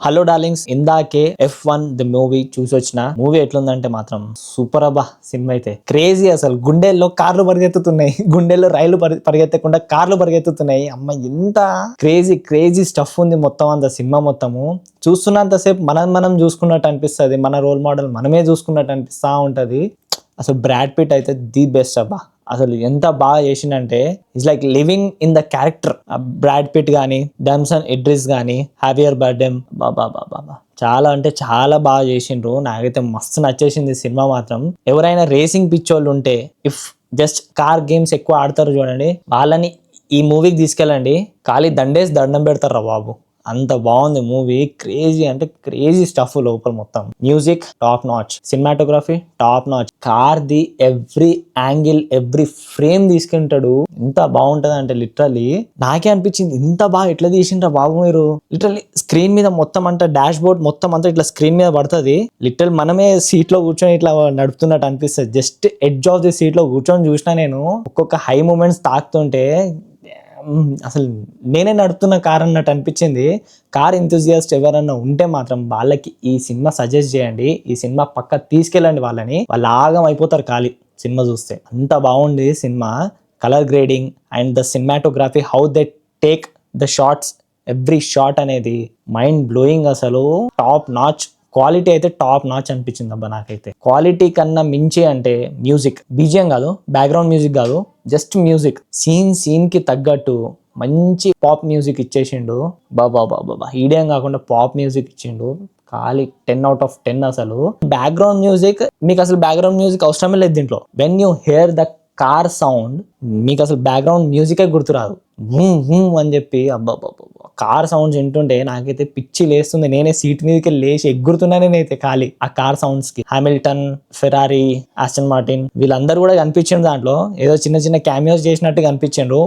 Hello darlings, ఇందాకే F1 the movie చూసి వచ్చిన. మూవీ ఎట్లుందంటే మాత్రం సూపర్ అబ్బా. సినిమా అయితే క్రేజీ, అసలు గుండెల్లో కార్లు పరిగెత్తుతున్నాయి, గుండెల్లో రైలు పరిగెత్తకుండా కార్లు పరిగెత్తుతున్నాయి. అమ్మ ఎంత క్రేజీ క్రేజీ స్టఫ్ ఉంది మొత్తం అంత సినిమా మొత్తము. చూస్తున్నంతసేపు మనం చూసుకున్నట్టు అనిపిస్తుంది, మన రోల్ మోడల్ మనమే చూసుకున్నట్టు అనిపిస్తూ ఉంటుంది. అసలు బ్రాడ్ పిట్ అయితే ది బెస్ట్ అబ్బా. అసలు ఎంత బాగా చేసిండంటే it's like living in the character. Brad Pitt కానీ, డామ్సన్ ఇడ్రిస్ కానీ, హ్యావియర్ బార్డెమ్, బాబా బాబా చాలా అంటే చాలా బాగా చేసిండ్రు. నాకైతే మస్తు నచ్చేసింది సినిమా మాత్రం. ఎవరైనా రేసింగ్ పిచ్చోళ్ళు ఉంటే, ఇఫ్ జస్ట్ కార్ గేమ్స్ ఎక్కువ ఆడతారు చూడండి, వాళ్ళని ఈ మూవీకి తీసుకెళ్ళండి, ఖాళీ దండేసి దండం పెడతారా బాబు. అంత బాగుంది మూవీ. క్రేజీ అంటే క్రేజీ స్టఫ్ లోపల మొత్తం. Music top notch, cinematography top notch, car the every angle every frame తీసుకుంటాడు. ఎంత బాగుంటది అంటే లిటరల్లీ నాకే అనిపించింది, ఇంత బాగా ఎట్లా తీసిండ్రా బాబు మీరు. లిటరల్లీ స్క్రీన్ మీద మొత్తం అంతా డాష్ బోర్డ్ మొత్తం అంతా ఇట్లా స్క్రీన్ మీద పడుతుంది. లిటరల్ మనమే సీట్ లో కూర్చొని ఇట్లా నడుపుతున్నట్టు అనిపిస్తుంది. Just edge of the seat లో కూర్చొని చూసినా నేను, ఒక్కొక్క హై మూమెంట్స్ తాకుతుంటే అసలు నేనే నడుపుతున్న కార్ అన్నట్టు అనిపించింది. కార్ ఎంతూజియాస్ట్ ఎవరన్నా ఉంటే మాత్రం వాళ్ళకి ఈ సినిమా సజెస్ట్ చేయండి. ఈ సినిమా పక్క తీసుకెళ్ళండి వాళ్ళని, వాళ్ళు ఆగం అయిపోతారు ఖాళీ సినిమా చూస్తే. అంత బాగుంది cinema. Colour grading and the cinematography, how they take the shots, every shot అనేది మైండ్ బ్లోయింగ్. అసలు టాప్ నాచ్ క్వాలిటీ అయితే టాప్ నాచ్ అనిపించింది అబ్బా నాకైతే. క్వాలిటీ కన్నా మించి అంటే మ్యూజిక్, బీజిఎం కాదు, బ్యాక్గ్రౌండ్ మ్యూజిక్ కాదు, జస్ట్ మ్యూజిక్. సీన్ కి తగ్గట్టు మంచి పాప్ మ్యూజిక్ ఇచ్చేసిండు. బాబా బాబా ఈడియం కాకుండా పాప్ మ్యూజిక్ ఇచ్చిండు. ఖాళీ 10/10 అసలు. బ్యాక్గ్రౌండ్ మ్యూజిక్, మీకు అసలు బ్యాక్గ్రౌండ్ మ్యూజిక్ అవసరమే లేదు దీంట్లో. When you here the car sound, మీకు అసలు బ్యాక్గ్రౌండ్ మ్యూజికే గుర్తురాదు. అని చెప్పి అబ్బా కార్ సౌండ్స్ వింటుంటే నాకైతే పిచ్చి లేస్తుంది. నేనే సీట్ మీదకి లేచి ఎగురుతున్నా నేనైతే ఖాళీ ఆ కార్ సౌండ్స్ కి. హామిల్టన్, ఫెరారీ, ఆస్టన్ మార్టిన్ వీళ్ళందరూ కూడా కనిపించిండ్రు దాంట్లో. ఏదో చిన్న చిన్న క్యామియోస్ చేసినట్టు కనిపించిండ్రు.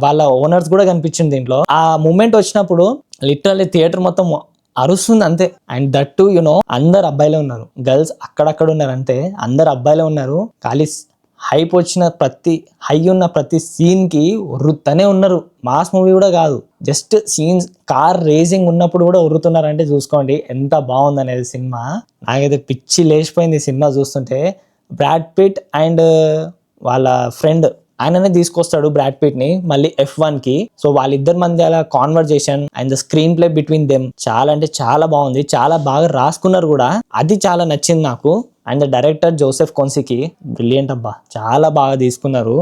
వాళ్ళ ఓనర్స్ కూడా కనిపించింది దీంట్లో. ఆ మూమెంట్ వచ్చినప్పుడు లిటరల్లీ థియేటర్ మొత్తం అరుస్తుంది అంతే. అండ్ దట్ టు అందరు అబ్బాయిలే ఉన్నారు, గర్ల్స్ అక్కడక్కడ ఉన్నారు అంతే. అందరు అబ్బాయిలే ఉన్నారు. ఖాళీ హైప్ వచ్చిన హై ఉన్న ప్రతి సీన్ కి ఉర్రుతనే ఉన్నారు. మాస్ మూవీ కూడా కాదు, జస్ట్ సీన్స్ కార్ రేసింగ్ ఉన్నప్పుడు కూడా ఉర్రుతున్నారంటే చూసుకోండి ఎంత బాగుంది అనేది సినిమా. నాకైతే పిచ్చి లేచిపోయింది సినిమా చూస్తుంటే. బ్రాడ్ పిట్ అండ్ వాళ్ళ ఫ్రెండ్ ఆయననే తీసుకొస్తాడు బ్రాడ్ పిట్ ని మళ్ళీ F1 కి. సో వాళ్ళిద్దరి మధ్య conversation and the screen play between them చాలా అంటే చాలా బాగుంది. చాలా బాగా రాసుకున్నారు కూడా, అది చాలా నచ్చింది నాకు. And the director Joseph Kosinski brilliant అబ్బా, చాలా బాగా తీసుకున్నారు.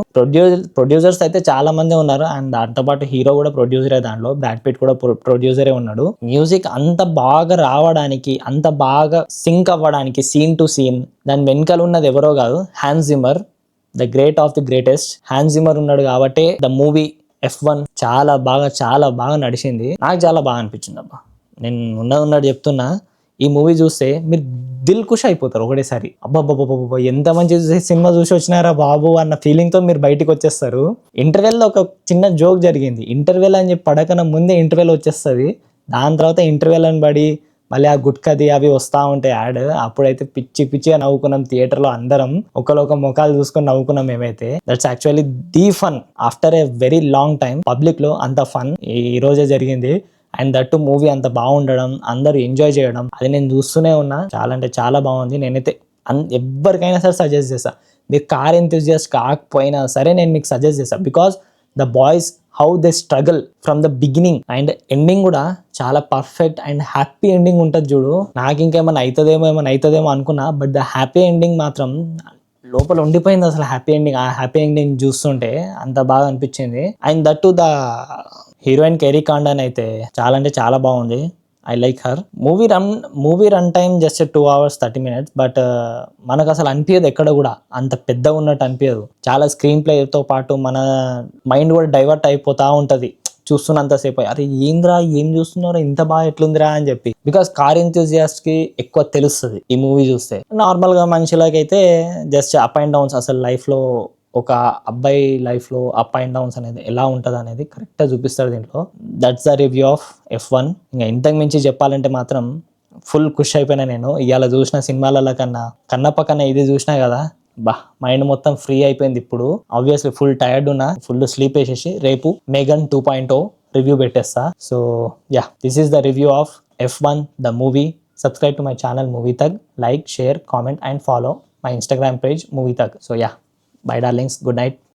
ప్రొడ్యూసర్స్ అయితే చాలా మంది ఉన్నారు. అండ్ దాంతో పాటు హీరో కూడా ప్రొడ్యూసరే, దాంట్లో బ్రాడ్ పిట్ కూడా ప్రొడ్యూసరే ఉన్నాడు. మ్యూజిక్ అంత బాగా రావడానికి, అంత బాగా సింక్ అవ్వడానికి సీన్ టు సీన్, దాని వెనకాల ఉన్నది ఎవరో కాదు, Hans Zimmer, the great of the greatest. Hans Zimmer ఉన్నాడు కాబట్టి ద మూవీ F1 చాలా బాగా నడిచింది. నాకు చాలా బాగా అనిపించింది అబ్బా. నేను ఉన్నట్టు చెప్తున్నా, ఈ మూవీ చూస్తే మీరు దిల్ ఖుష్ అయిపోతారు ఒకటేసారి. అబ్బాబ్బాబ్బా ఎంత మంచి సినిమా చూసి వచ్చినారా బాబు అన్న ఫీలింగ్ తో మీరు బయటికి వచ్చేస్తారు. ఇంటర్వెల్ లో ఒక చిన్న జోక్ జరిగింది. ఇంటర్వెల్ అని చెప్పి పడకన ముందే ఇంటర్వెల్ వచ్చేస్తుంది. దాని తర్వాత ఇంటర్వెల్ అని పడి మళ్ళీ ఆ గుట్కది అవి వస్తూ ఉంటాయి యాడ్. అప్పుడైతే పిచ్చిగా నవ్వుకున్నాం థియేటర్లో అందరం. ఒకళ్ళొక ముఖాలు చూసుకొని నవ్వుకున్నాం మేమైతే. That's actually the fun after a very long time. Public లో అంత ఫన్ ఈ రోజే జరిగింది. అండ్ దట్ మూవీ అంత బాగుండడం, అందరూ ఎంజాయ్ చేయడం, అది నేను చూస్తూనే ఉన్నా. చాలా అంటే చాలా బాగుంది. నేనైతే ఎవరికైనా సరే సజెస్ట్ చేస్తా. మీరు కార్ ఎంతూజియాస్ట్ కాకపోయినా సరే నేను మీకు సజెస్ట్ చేస్తా. Because the boys how they struggle from the beginning, and ending కూడా చాలా పర్ఫెక్ట్ అండ్ హ్యాపీ ఎండింగ్ ఉంటుంది చూడు. నాకు ఇంకేమైనా అవుతుందేమో అనుకున్నా, బట్ ద హ్యాపీ ఎండింగ్ మాత్రం లోపల ఉండిపోయింది అసలు. హ్యాపీ ఎండింగ్, ఆ హ్యాపీ ఎండింగ్ చూస్తుంటే అంత బాగా అనిపించింది. And that to the heroine Kerry Condon అయితే చాలా అంటే చాలా బాగుంది. I like her. Movie run time just 2 hours 30 minutes. But మనకు అసలు అనిపించదు ఎక్కడ కూడా అంత పెద్దగా ఉన్నట్టు అనిపించదు. చాలా స్క్రీన్ ప్లేతో పాటు మన మైండ్ కూడా డైవర్ట్ అయిపోతా ఉంటది చూస్తున్నంతసేపు. అరే ఏంద్రా ఏం చూస్తున్నారో ఇంత బాగా ఎట్లుందిరా అని చెప్పి. బికాస్ కార్ ఎంతూజియాస్ట్ కి ఎక్కువ తెలుస్తుంది ఈ మూవీ చూస్తే. నార్మల్ గా మనుషులకైతే జస్ట్ అప్ అండ్ డౌన్స్, అసలు లైఫ్ లో ఒక అబ్బాయి లైఫ్ లో అప్ అండ్ డౌన్స్ అనేది ఎలా ఉంటుంది అనేది కరెక్ట్గా చూపిస్తారు దీంట్లో. That's the review of F1. ఇంకా ఇంతకు మించి చెప్పాలంటే మాత్రం ఫుల్ ఖుష్ అయిపోయినా నేను. ఇవాళ చూసిన సినిమాల కన్నా పక్కన ఇది చూసినా కదా, మైండ్ మొత్తం ఫ్రీ అయిపోయింది. ఇప్పుడు ఆబ్వియస్లీ ఫుల్ టైర్డ్ ఉన్నా, ఫుల్ స్లీప్ వేసేసి రేపు మేఘన్ 2.0 రివ్యూ పెట్టేస్తా. So yeah, this is the review of F1 the movie. Subscribe to my channel Movie Thug. Like, share, comment and follow my Instagram page Movie Thug. So yeah, bye darlings, good night.